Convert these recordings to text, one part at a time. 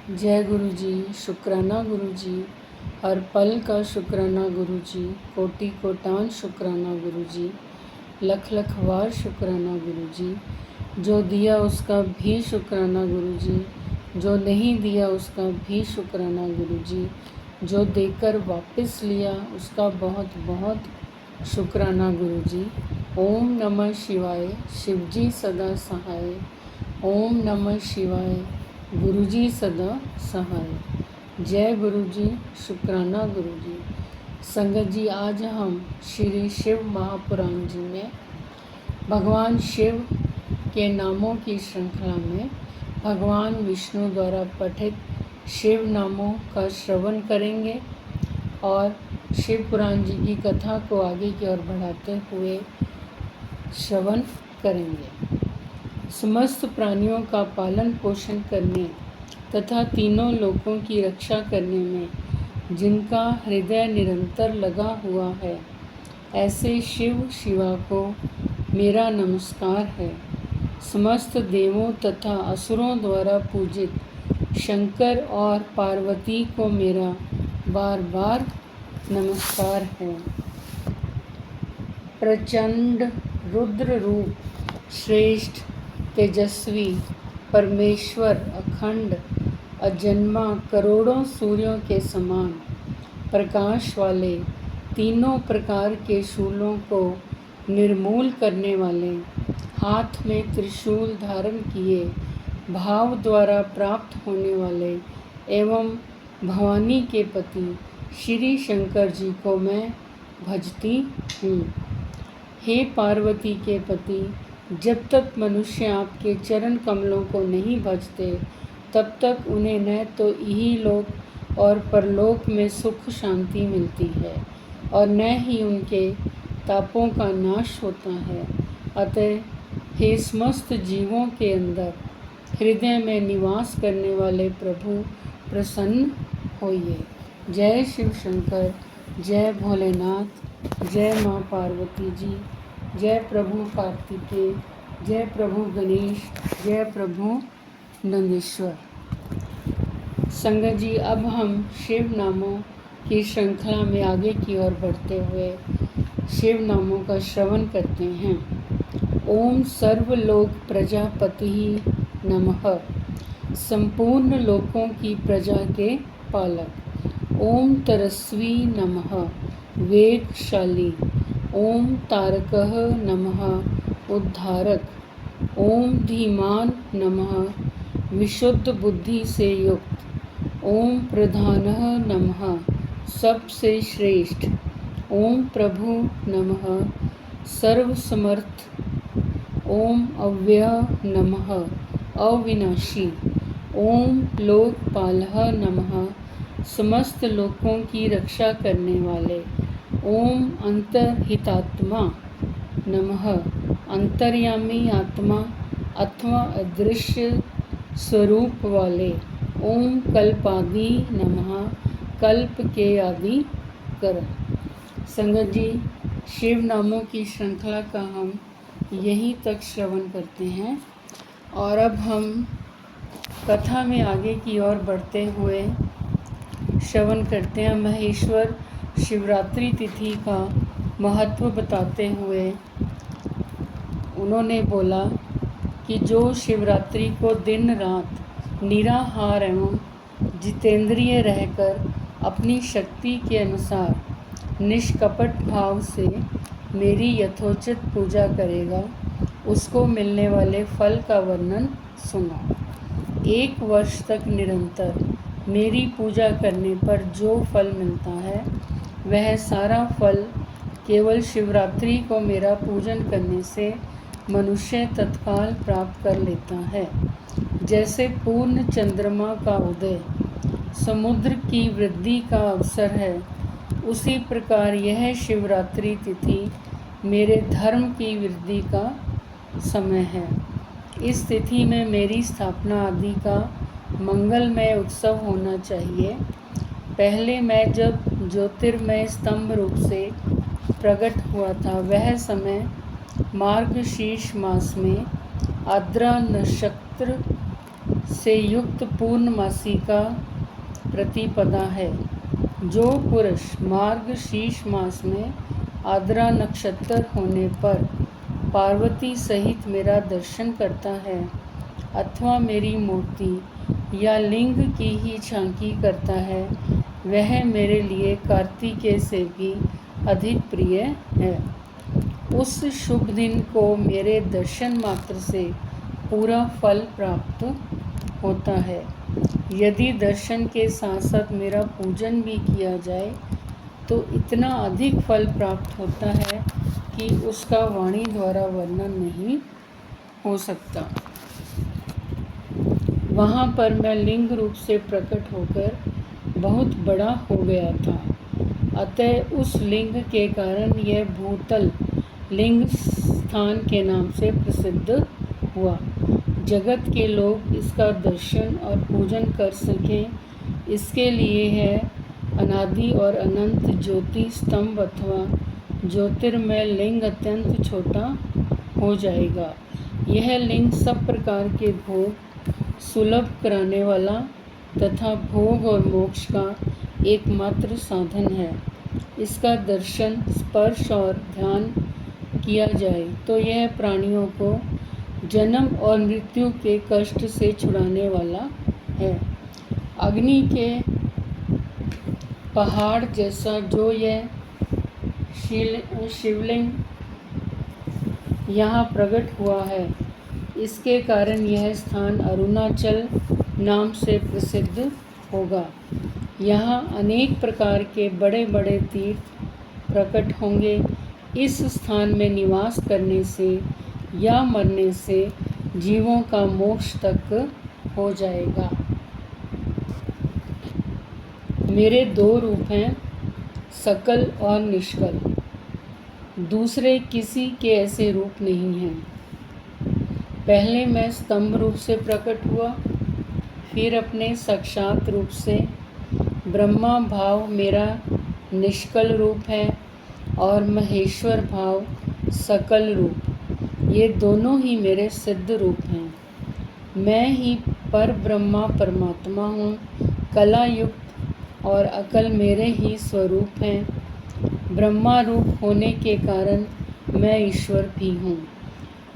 जय गुरु जी, शुक्राना गुरु जी, हर पल का शुक्राना गुरु जी, कोटि कोटान शुक्राना गुरु जी, लख लख बार शुक्राना गुरु जी। जो दिया उसका भी शुक्राना गुरु जी, जो नहीं दिया उसका भी शुक्राना गुरु जी, जो देकर वापस लिया उसका बहुत बहुत शुक्राना गुरु जी। ओम नमः शिवाय, शिवजी सदा सहाय। ओम नमः शिवाय, गुरु जी सदा सहाय। जय गुरु जी, शुक्राना गुरु जी। संगत जी, आज हम श्री शिव महापुराण जी में भगवान शिव के नामों की श्रृंखला में भगवान विष्णु द्वारा पठित शिव नामों का श्रवण करेंगे और शिव पुराण जी की कथा को आगे की ओर बढ़ाते हुए श्रवण करेंगे। समस्त प्राणियों का पालन पोषण करने तथा तीनों लोकों की रक्षा करने में जिनका हृदय निरंतर लगा हुआ है, ऐसे शिव शिवा को मेरा नमस्कार है। समस्त देवों तथा असुरों द्वारा पूजित शंकर और पार्वती को मेरा बार बार नमस्कार है। प्रचंड रुद्र रूप, श्रेष्ठ तेजस्वी परमेश्वर, अखंड अजन्मा, करोड़ों सूर्यों के समान प्रकाश वाले, तीनों प्रकार के शूलों को निर्मूल करने वाले, हाथ में त्रिशूल धारण किए भाव द्वारा प्राप्त होने वाले एवं भवानी के पति श्री शंकर जी को मैं भजती हूँ। हे पार्वती के पति, जब तक मनुष्य आपके चरण कमलों को नहीं भजते तब तक उन्हें न तो यही लोक और परलोक में सुख शांति मिलती है और न ही उनके तापों का नाश होता है। अतः हे समस्त जीवों के अंदर हृदय में निवास करने वाले प्रभु, प्रसन्न होइए। जय शिव शंकर, जय भोलेनाथ, जय माँ पार्वती जी, जय प्रभु कार्तिकेय, जय प्रभु गणेश, जय प्रभु नंदीश्वर। संगत जी, अब हम शिव नामों की श्रृंखला में आगे की ओर बढ़ते हुए शिव नामों का श्रवण करते हैं। ओम सर्वलोक प्रजापति नमः, संपूर्ण लोकों की प्रजा के पालक। ओम तरस्वी नमः, वेगशाली। ओम तारकः नमः, उद्धारक। ओम धीमान नमः, विशुद्ध बुद्धि से युक्त। ओम प्रधानः नमः, सबसे श्रेष्ठ। ओम प्रभु नमः, सर्वसमर्थ। ओम अव्यय नमः, अविनाशी। ओम लोकपालः नमः, समस्त लोकों की रक्षा करने वाले। ओम अंतर्हितात्मा नमः, अंतर्यामी आत्मा अथवा अदृश्य स्वरूप वाले। ओम कल्पादि नमः, कल्प के आदि कर। संगत जी, शिव नामों की श्रृंखला का हम यहीं तक श्रवण करते हैं और अब हम कथा में आगे की ओर बढ़ते हुए श्रवण करते हैं। महेश्वर शिवरात्रि तिथि का महत्व बताते हुए उन्होंने बोला कि जो शिवरात्रि को दिन रात निराहार एवं जितेंद्रिय रहकर अपनी शक्ति के अनुसार निष्कपट भाव से मेरी यथोचित पूजा करेगा, उसको मिलने वाले फल का वर्णन सुना। 1 वर्ष तक निरंतर मेरी पूजा करने पर जो फल मिलता है, वह सारा फल केवल शिवरात्रि को मेरा पूजन करने से मनुष्य तत्काल प्राप्त कर लेता है। जैसे पूर्ण चंद्रमा का उदय समुद्र की वृद्धि का अवसर है, उसी प्रकार यह शिवरात्रि तिथि मेरे धर्म की वृद्धि का समय है। इस तिथि में मेरी स्थापना आदि का मंगलमय उत्सव होना चाहिए। पहले मैं जब ज्योतिर्मय स्तंभ रूप से प्रकट हुआ था, वह समय मार्गशीर्ष मास में आर्द्रा नक्षत्र से युक्त पूर्णमासी का प्रतिपदा है। जो पुरुष मार्गशीर्ष मास में आद्रा नक्षत्र होने पर पार्वती सहित मेरा दर्शन करता है अथवा मेरी मूर्ति या लिंग की ही झांकी करता है, वह मेरे लिए कार्तिकेय से भी अधिक प्रिय है। उस शुभ दिन को मेरे दर्शन मात्र से पूरा फल प्राप्त होता है। यदि दर्शन के साथ साथ मेरा पूजन भी किया जाए तो इतना अधिक फल प्राप्त होता है कि उसका वाणी द्वारा वर्णन नहीं हो सकता। वहाँ पर मैं लिंग रूप से प्रकट होकर बहुत बड़ा हो गया था। अतः उस लिंग के कारण यह भूतल लिंग स्थान के नाम से प्रसिद्ध हुआ। जगत के लोग इसका दर्शन और पूजन कर सकें, इसके लिए है अनादि और अनंत ज्योति स्तंभ अथवा ज्योतिर्मय लिंग अत्यंत छोटा हो जाएगा। यह लिंग सब प्रकार के भोग सुलभ कराने वाला तथा भोग और मोक्ष का एकमात्र साधन है। इसका दर्शन, स्पर्श और ध्यान किया जाए तो यह प्राणियों को जन्म और मृत्यु के कष्ट से छुड़ाने वाला है। अग्नि के पहाड़ जैसा जो यह शिवलिंग यहाँ प्रकट हुआ है, इसके कारण यह स्थान अरुणाचल नाम से प्रसिद्ध होगा। यहाँ अनेक प्रकार के बड़े बड़े तीर्थ प्रकट होंगे। इस स्थान में निवास करने से या मरने से जीवों का मोक्ष तक हो जाएगा। मेरे दो रूप हैं, सकल और निष्कल। दूसरे किसी के ऐसे रूप नहीं हैं। पहले मैं स्तंभ रूप से प्रकट हुआ, फिर अपने साक्षात रूप से। ब्रह्मा भाव मेरा निष्कल रूप है और महेश्वर भाव सकल रूप। ये दोनों ही मेरे सिद्ध रूप हैं। मैं ही पर ब्रह्मा परमात्मा हूँ। कला युक्त और अकल मेरे ही स्वरूप हैं। ब्रह्मा रूप होने के कारण मैं ईश्वर भी हूँ।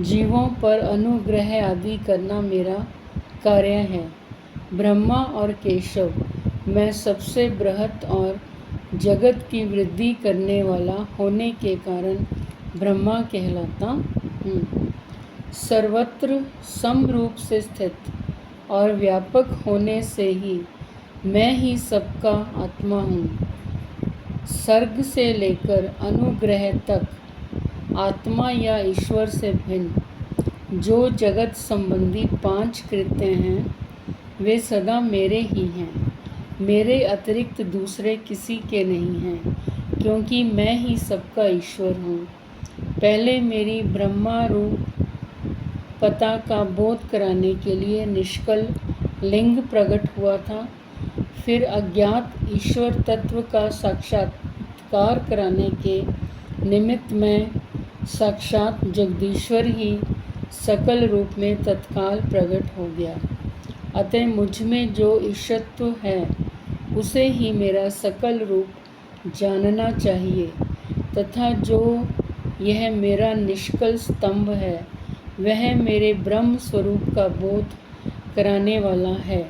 जीवों पर अनुग्रह आदि करना मेरा कार्य है। ब्रह्मा और केशव, मैं सबसे बृहत और जगत की वृद्धि करने वाला होने के कारण ब्रह्मा कहलाता हूँ। सर्वत्र समरूप से स्थित और व्यापक होने से ही मैं ही सबका आत्मा हूँ। सर्ग से लेकर अनुग्रह तक आत्मा या ईश्वर से भिन्न जो जगत संबंधी 5 कृत्य हैं, वे सदा मेरे ही हैं। मेरे अतिरिक्त दूसरे किसी के नहीं हैं, क्योंकि मैं ही सबका ईश्वर हूँ। पहले मेरी ब्रह्मा रूप पता का बोध कराने के लिए निष्कल लिंग प्रकट हुआ था। फिर अज्ञात ईश्वर तत्व का साक्षात्कार कराने के निमित्त मैं साक्षात जगदीश्वर ही सकल रूप में तत्काल प्रकट हो गया। अतः मुझ में जो ईशत्व है उसे ही मेरा सकल रूप जानना चाहिए, तथा जो यह मेरा निष्कल स्तंभ है वह मेरे ब्रह्म स्वरूप का बोध कराने वाला है।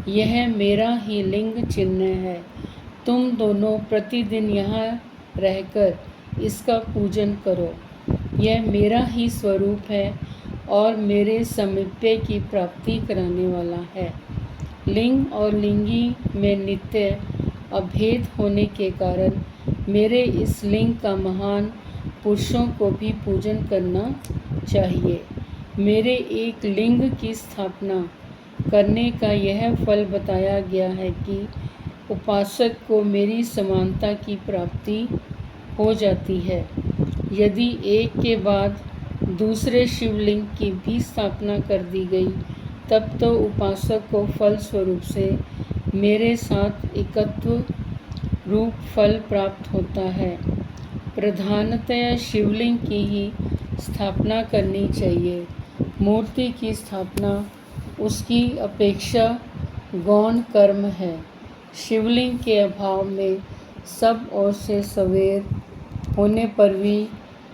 यह मेरा ही लिंग चिन्ह है। तुम दोनों प्रतिदिन यहाँ रहकर इसका पूजन करो। यह मेरा ही स्वरूप है और मेरे समीप्य की प्राप्ति कराने वाला है। लिंग और लिंगी में नित्य अभेद होने के कारण मेरे इस लिंग का महान पुरुषों को भी पूजन करना चाहिए। मेरे एक लिंग की स्थापना करने का यह फल बताया गया है कि उपासक को मेरी समानता की प्राप्ति हो जाती है। यदि एक के बाद दूसरे शिवलिंग की भी स्थापना कर दी गई, तब तो उपासक को फल स्वरूप से मेरे साथ एकत्व रूप फल प्राप्त होता है। प्रधानतया शिवलिंग की ही स्थापना करनी चाहिए। मूर्ति की स्थापना उसकी अपेक्षा गौण कर्म है। शिवलिंग के अभाव में सब ओर से सवेर होने पर भी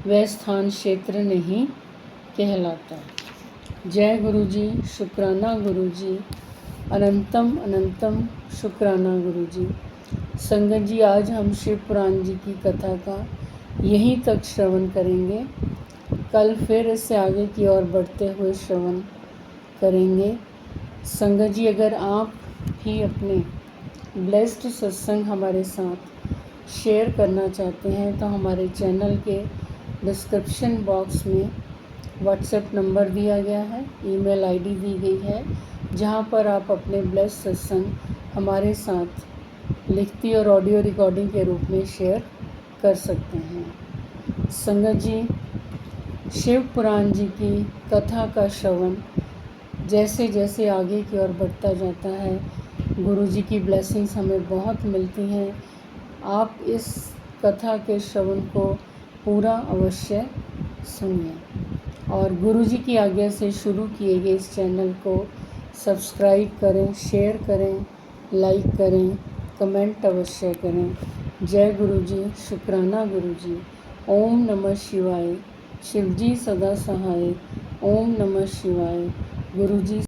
वह स्थान क्षेत्र नहीं कहलाता। जय गुरु जी, शुक्राना गुरु जी, अनंतम अनंतम शुक्राना गुरु जी। संगत जी, आज हम शिव पुराण जी की कथा का यहीं तक श्रवण करेंगे। कल फिर इससे आगे की ओर बढ़ते हुए श्रवण करेंगे। संगत जी, अगर आप भी अपने ब्लेस्ड सत्संग हमारे साथ शेयर करना चाहते हैं तो हमारे चैनल के डिस्क्रिप्शन बॉक्स में व्हाट्सएप नंबर दिया गया है, ईमेल आईडी दी गई है, जहां पर आप अपने ब्लेस्ड सत्संग हमारे साथ लिखती और ऑडियो रिकॉर्डिंग के रूप में शेयर कर सकते हैं। संगत जी, शिव पुराण जी की कथा का श्रवण जैसे जैसे आगे की ओर बढ़ता जाता है, गुरु जी की ब्लेसिंग्स हमें बहुत मिलती हैं। आप इस कथा के श्रवण को पूरा अवश्य सुनिए और गुरु जी की आज्ञा से शुरू किए गए इस चैनल को सब्सक्राइब करें, शेयर करें, लाइक करें, कमेंट अवश्य करें। जय गुरु जी, शुक्राना गुरु जी। ओम नमः शिवाय। शिवजी सदा सहाय। ओम नमः शिवाय। गुरु जी